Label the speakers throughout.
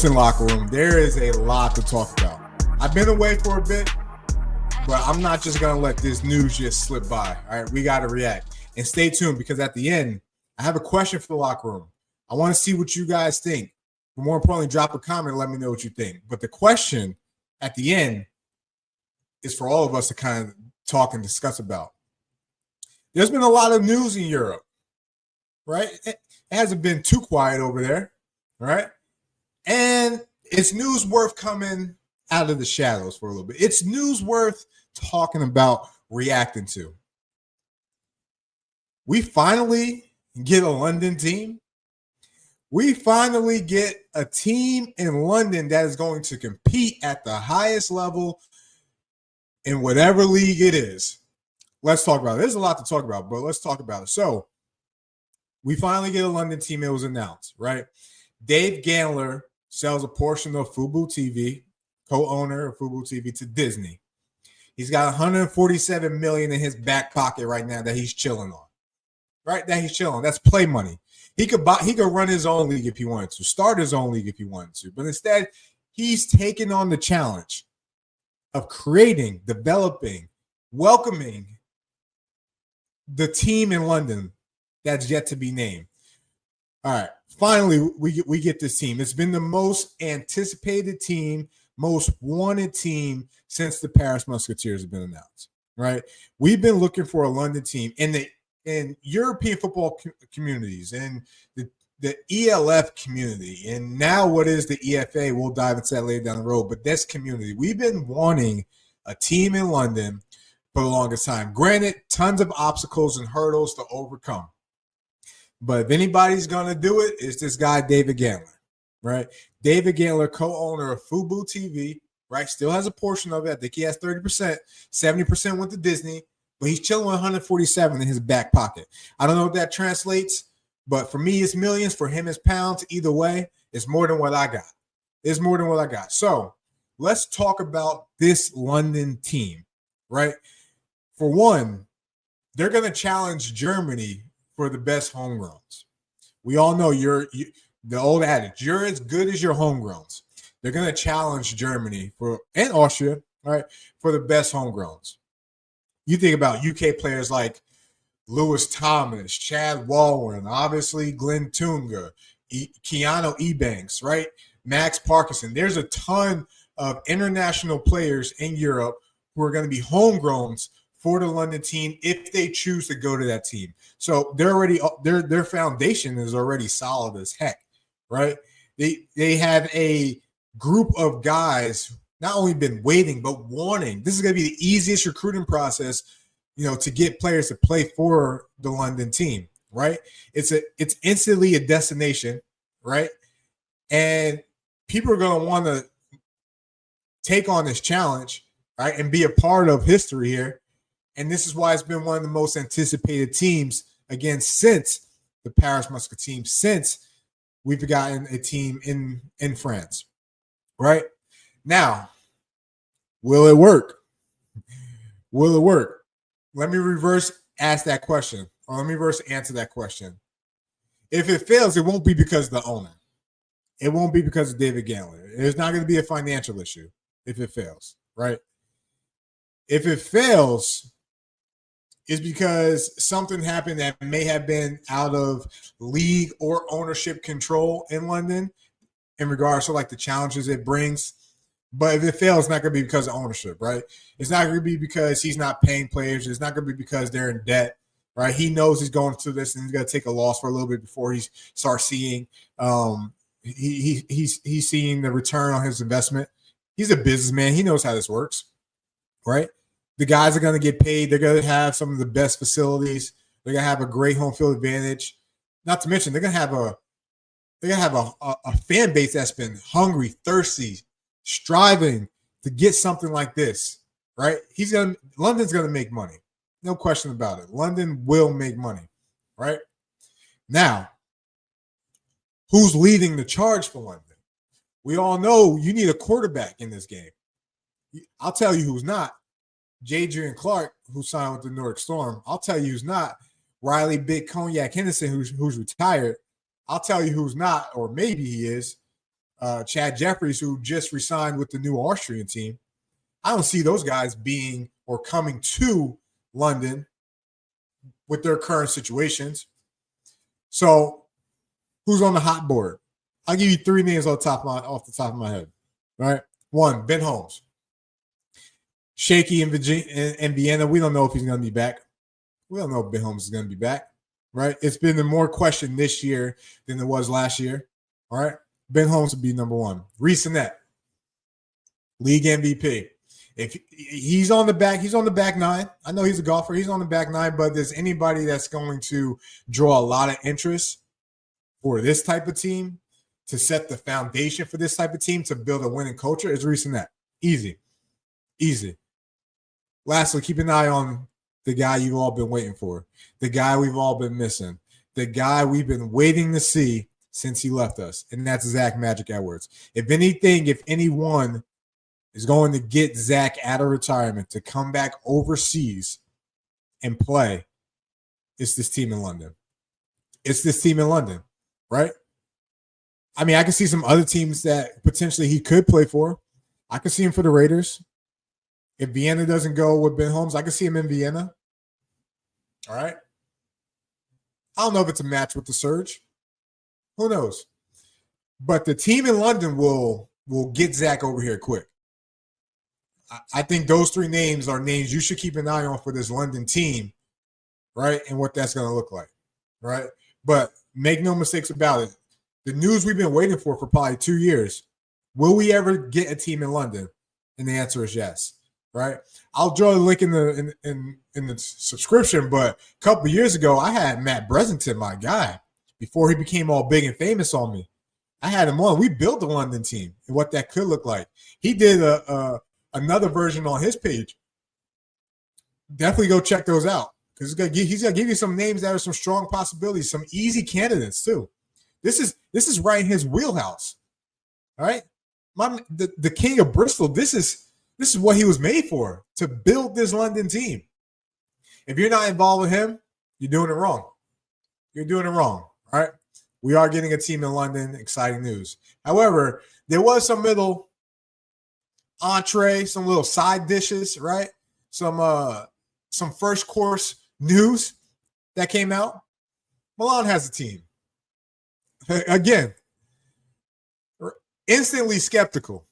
Speaker 1: Listen, locker room, there is a lot to talk about. I've been away for a bit, but I'm not just going to let this news just slip by. All right, we got to react. And stay tuned because at the end, I have a question for the locker room. I want to see what you guys think. But more importantly, drop a comment and let me know what you think. But the question at the end is for all of us to kind of talk and discuss about. There's been a lot of news in Europe, right? It hasn't been too quiet over there, right? And it's news worth coming out of the shadows for a little bit. It's news worth talking about, reacting to. We finally get a London team. We finally get a team in London that is going to compete at the highest level in whatever league it is. Let's talk about it. There's a lot to talk about, but let's talk about it. So we finally get a London team. It was announced, right? Dave Gandler sells a portion of Fubo TV, co-owner of Fubo TV, to Disney. He's got $147 million in his back pocket right now that he's chilling on. Right? That he's chilling. That's play money. He could run his own league if he wanted to, start his own league if he wanted to. But instead, he's taking on the challenge of creating, developing, welcoming the team in London that's yet to be named. All right. Finally, we get this team. It's been the most anticipated team, most wanted team since the Paris Musketeers have been announced, right? We've been looking for a London team in European football communities and the ELF community, and now what is the EFA? We'll dive into that later down the road. But this community, we've been wanting a team in London for the longest time. Granted, tons of obstacles and hurdles to overcome. But if anybody's going to do it, it's this guy, David Gandler, right? David Gandler, co-owner of Fubo TV, right? Still has a portion of it. I think he has 30%. 70% went to Disney, but he's chilling with 147 in his back pocket. I don't know what that translates, but for me, it's millions. For him, it's pounds. Either way, it's more than what I got. It's more than what I got. So let's talk about this London team, right? For one, they're going to challenge Germany for the best homegrowns. We all know the old adage, you're as good as your homegrowns. They're going to challenge Germany and Austria, right, for the best homegrowns. You think about UK players like Lewis Thomas, Chad Walwyn, obviously Glenn Tunga, Keanu Ebanks, right, Max Parkinson. There's a ton of international players in Europe who are going to be homegrowns for the London team if they choose to go to that team. So their foundation is already solid as heck, right? They have a group of guys not only been waiting but wanting. This is going to be the easiest recruiting process, to get players to play for the London team, right? It's instantly a destination, right? And people are going to want to take on this challenge, right, and be a part of history here. And this is why it's been one of the most anticipated teams, again, since the Paris Musketeers, since we've gotten a team in France, right? Now, will it work? Will it work? Let me reverse ask that question, or let me reverse answer that question. If it fails, it won't be because of the owner. It won't be because of David Gandler. There's not going to be a financial issue if it fails, right? If it fails, is because something happened that may have been out of league or ownership control in London in regards to like the challenges it brings. But if it fails, it's not going to be because of ownership, right? It's not going to be because he's not paying players. It's not going to be because they're in debt, right? He knows he's going through this and he's going to take a loss for a little bit before he starts seeing he's seeing the return on his investment. He's a businessman. He knows how this works, right? The guys are going to get paid. They're going to have some of the best facilities. They're going to have a great home field advantage. Not to mention, they're going to have a fan base that's been hungry, thirsty, striving to get something like this, right? London's going to make money. No question about it. London will make money, right? Now, who's leading the charge for London? We all know you need a quarterback in this game. I'll tell you who's not. Jadrian Clark, who signed with the Norwich Storm. I'll tell you who's not. Riley Big Cognac Henderson, who's retired. I'll tell you who's not, or maybe he is. Chad Jeffries, who just resigned with the new Austrian team. I don't see those guys being or coming to London with their current situations. So, who's on the hot board? I'll give you 3 names off the top of my head. All right. 1, Ben Holmes. Shaky in Vienna. We don't know if he's going to be back. We don't know if Ben Holmes is going to be back. Right. It's been more question this year than it was last year. All right. Ben Holmes would be number 1. Reece Sinnett, league MVP. If he's on the back 9. I know he's a golfer. He's on the back 9, but there's anybody that's going to draw a lot of interest for this type of team, to set the foundation for this type of team, to build a winning culture, is Reece Sinnett. Easy. Lastly, keep an eye on the guy you've all been waiting for, the guy we've all been missing, the guy we've been waiting to see since he left us, and that's Zach Magic Edwards. If anyone is going to get Zach out of retirement to come back overseas and play, it's this team in London. Right? I mean, I can see some other teams that potentially he could play for. I can see him for the Raiders. If Vienna doesn't go with Ben Holmes, I can see him in Vienna. All right? I don't know if it's a match with the Surge. Who knows? But the team in London will get Zach over here quick. I think those 3 names are names you should keep an eye on for this London team, right? And what that's going to look like, right? But make no mistakes about it. The news we've been waiting for probably 2 years. Will we ever get a team in London? And the answer is yes, right? I'll draw a link in the subscription, but a couple of years ago, I had Matt Bresenton, my guy, before he became all big and famous on me. I had him on. We built the London team and what that could look like. He did another version on his page. Definitely go check those out, because he's gonna give you some names that are some strong possibilities, some easy candidates too. This is right in his wheelhouse. All right, the king of Bristol. This is what he was made for, to build this London team. If you're not involved with him, you're doing it wrong. All right, we are getting a team in London. Exciting news. However, there was some little entree, some little side dishes, right? Some first course news that came out. Milan has a team. Again, instantly skeptical.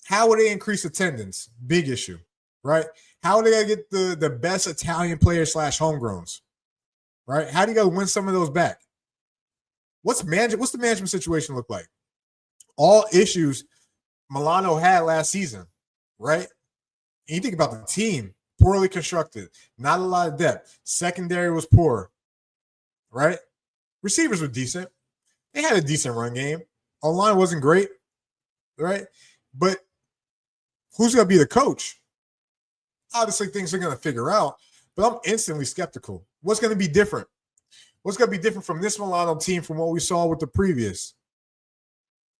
Speaker 1: How would they increase attendance? Big issue, right? How are they going to get the best Italian players / homegrowns, right? How do you go win some of those back? What's the management situation look like? All issues Milano had last season, right? And you think about the team, poorly constructed, not a lot of depth. Secondary was poor, right? Receivers were decent. They had a decent run game. Online wasn't great, right? But who's going to be the coach? Obviously, things are going to figure out, but I'm instantly skeptical. What's going to be different? What's going to be different from this Milano team from what we saw with the previous?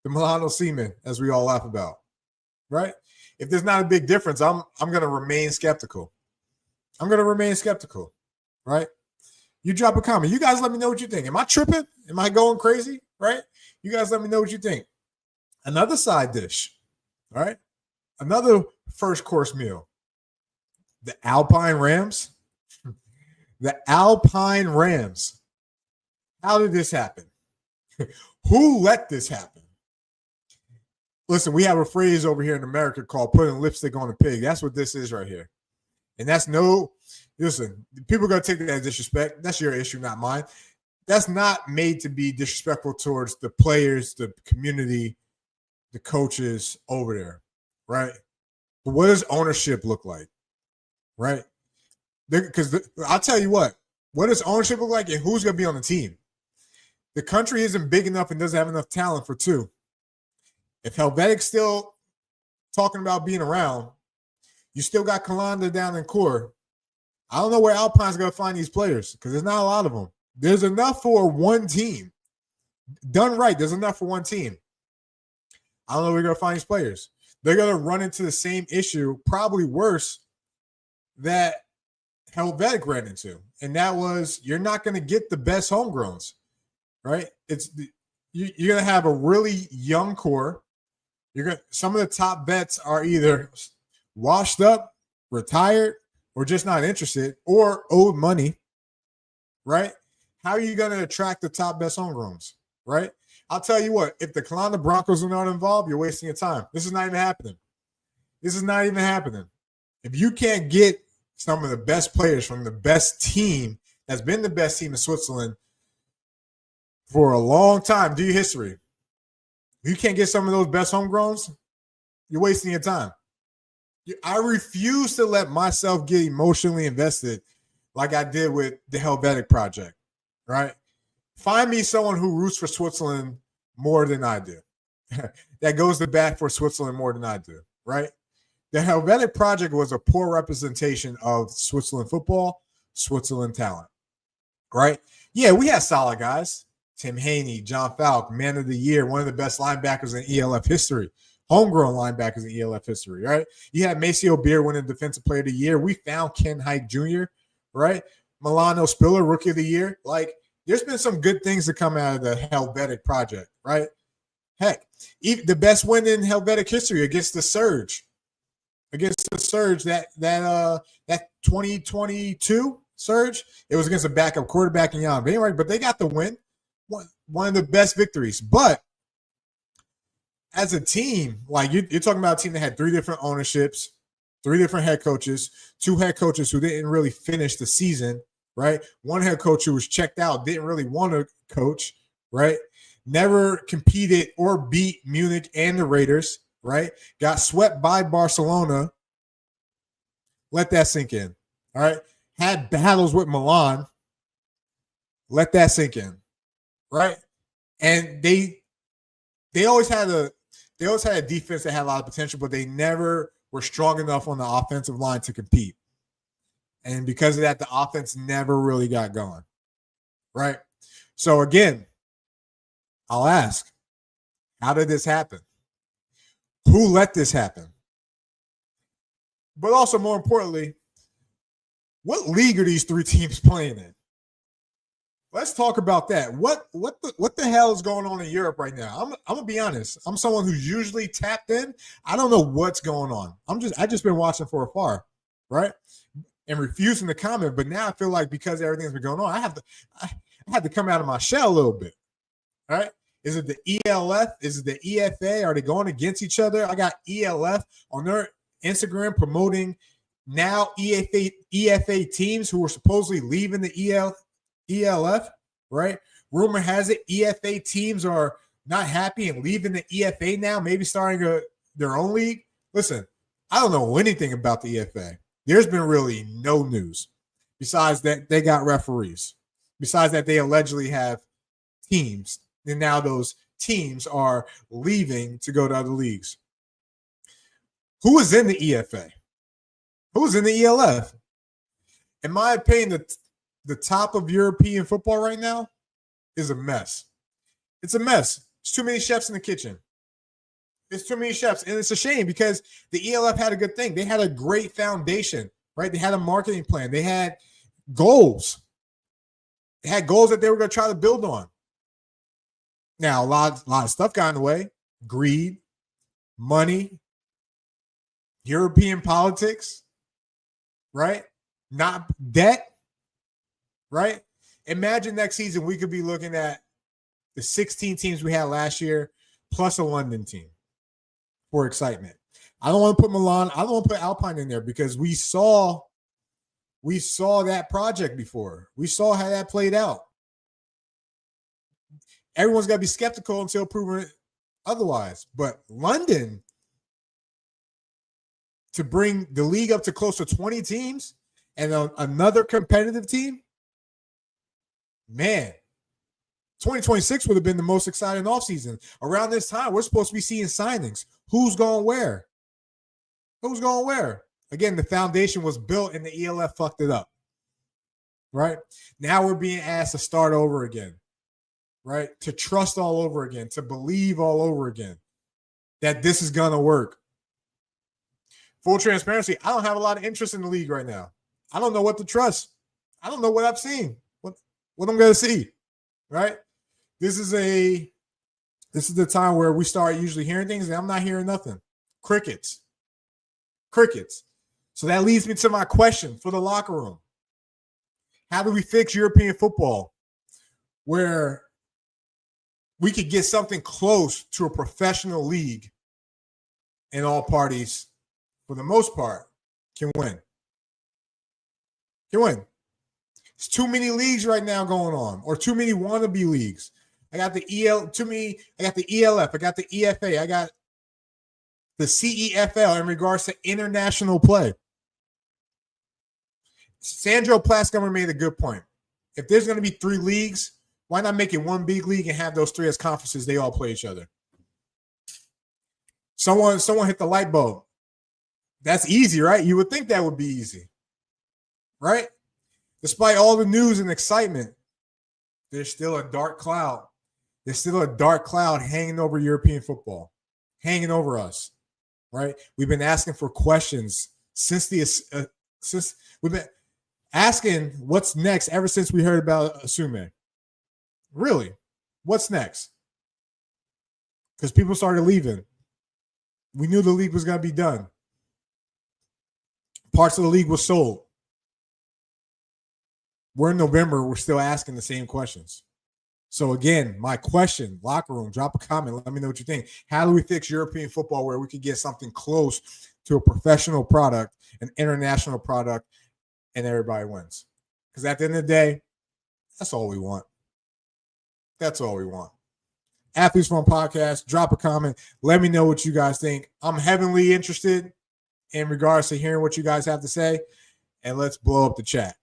Speaker 1: The Milano Seamen, as we all laugh about, right? If there's not a big difference, I'm going to remain skeptical. Right? You drop a comment. You guys let me know what you think. Am I tripping? Am I going crazy? Right? You guys let me know what you think. Another side dish, all right? Another first course meal. The Alpine Rams. How did this happen? Who let this happen? Listen, we have a phrase over here in America called putting lipstick on a pig. That's what this is right here. And listen, people are going to take that as disrespect. That's your issue, not mine. That's not made to be disrespectful towards the players, the community, the coaches over there, right? But what does ownership look like, right? Because I'll tell you what does ownership look like and who's going to be on the team? The country isn't big enough and doesn't have enough talent for 2. If Helvetic's still talking about being around, you still got Kalanda down in core. I don't know where Alpine's going to find these players, because there's not a lot of them. There's enough for one team. Done right, there's enough for one team. I don't know where you're going to find these players. They're going to run into the same issue, probably worse, that Helvetic ran into. And that was, you're not going to get the best homegrowns, right? you're going to have a really young core. Some of the top vets are either washed up, retired, or just not interested, or owed money, right? How are you going to attract the top best homegrowns, right? I'll tell you what, if the Carolina Broncos are not involved, you're wasting your time. This is not even happening. This is not even happening. If you can't get some of the best players from the best team that's been the best team in Switzerland for a long time, do your history. If you can't get some of those best homegrowns, you're wasting your time. I refuse to let myself get emotionally invested like I did with the Helvetic Project, right? Find me someone who roots for Switzerland more than I do, that goes to bat for Switzerland more than I do, right? The Helvetic Project was a poor representation of Switzerland football, Switzerland talent, right? Yeah, we had solid guys. Tim Haney, John Falk, Man of the Year, one of the best linebackers in ELF history, homegrown linebackers in ELF history, right? You had Maceo Beer winning Defensive Player of the Year. We found Ken Hike Jr., right? Milano Spiller, Rookie of the Year. Like, there's been some good things to come out of the Helvetic Project, right? Heck, even the best win in Helvetic history against the Surge. That 2022 Surge, it was against a backup quarterback in Jan Wainwright, but they got the win. One of the best victories. But as a team, like you're talking about a team that had 3 different ownerships, 3 different head coaches, 2 head coaches who didn't really finish the season, right? One head coach who was checked out, didn't really want to coach, right? Never competed or beat Munich and the Raiders, right? Got swept by Barcelona. Let that sink in, all right? Had battles with Milan. Let that sink in, right? And they always had a defense that had a lot of potential, but they never were strong enough on the offensive line to compete. And because of that, the offense never really got going, right? So again, I'll ask, how did this happen? Who let this happen? But also, more importantly, what league are these 3 teams playing in? Let's talk about that. What the hell is going on in Europe right now? I'm gonna be honest. I'm someone who's usually tapped in. I don't know what's going on. I just been watching from afar, right? And refusing to comment. But now I feel like because everything's been going on, I have to come out of my shell a little bit. All right. Is it the ELF? Is it the EFA? Are they going against each other? I got ELF on their Instagram promoting now EFA teams who were supposedly leaving the ELF, right? Rumor has it EFA teams are not happy and leaving the EFA now, maybe starting their own league. Listen, I don't know anything about the EFA. There's been really no news besides that they got referees, besides that they allegedly have teams, and now those teams are leaving to go to other leagues. Who is in the EFA? Who's in the ELF? In my opinion, the top of European football right now is a mess. It's a mess. There's too many chefs in the kitchen. There's too many chefs. And it's a shame because the ELF had a good thing. They had a great foundation, right? They had a marketing plan. They had goals. They had goals that they were going to try to build on. Now, a lot of stuff got in the way. Greed, money, European politics, right? Not debt, right? Imagine next season we could be looking at the 16 teams we had last year plus a London team for excitement. I don't want to put Milan, I don't want to put Alpine in there because we saw that project before. We saw how that played out. Everyone's got to be skeptical until proven otherwise. But London, to bring the league up to close to 20 teams and another competitive team, man, 2026 would have been the most exciting offseason. Around this time, we're supposed to be seeing signings. Who's going where? Who's going where? Again, the foundation was built and the ELF fucked it up, right? Now we're being asked to start over again, right? To trust all over again, to believe all over again that this is going to work. Full transparency, I don't have a lot of interest in the league right now. I don't know what to trust. I don't know what I've seen, what I'm going to see, right? This is a This is the time where we start usually hearing things, and I'm not hearing nothing. Crickets. Crickets. So that leads me to my question for the locker room. How do we fix European football where we could get something close to a professional league and all parties, for the most part, can win? Can win. There's too many leagues right now going on, or too many wannabe leagues. I got the I got the ELF, I got the EFA, I got the CEFL in regards to international play. Sandro Platzgummer made a good point. If there's going to be 3 leagues, why not make it one big league and have those 3 as conferences? They all play each other. Someone hit the light bulb. That's easy, right? You would think that would be easy, right? Despite all the news and excitement, there's still a dark cloud. There's still a dark cloud hanging over European football, hanging over us, right? We've been asking for questions since we've been asking what's next ever since we heard about Asume. Really, what's next? Because people started leaving. We knew the league was going to be done. Parts of the league was sold. We're in November. We're still asking the same questions. So again, my question, locker room, drop a comment. Let me know what you think. How do we fix European football where we could get something close to a professional product, an international product, and everybody wins? Because at the end of the day, that's all we want. That's all we want. Athletes Fun Podcast, drop a comment. Let me know what you guys think. I'm heavily interested in regards to hearing what you guys have to say, and let's blow up the chat.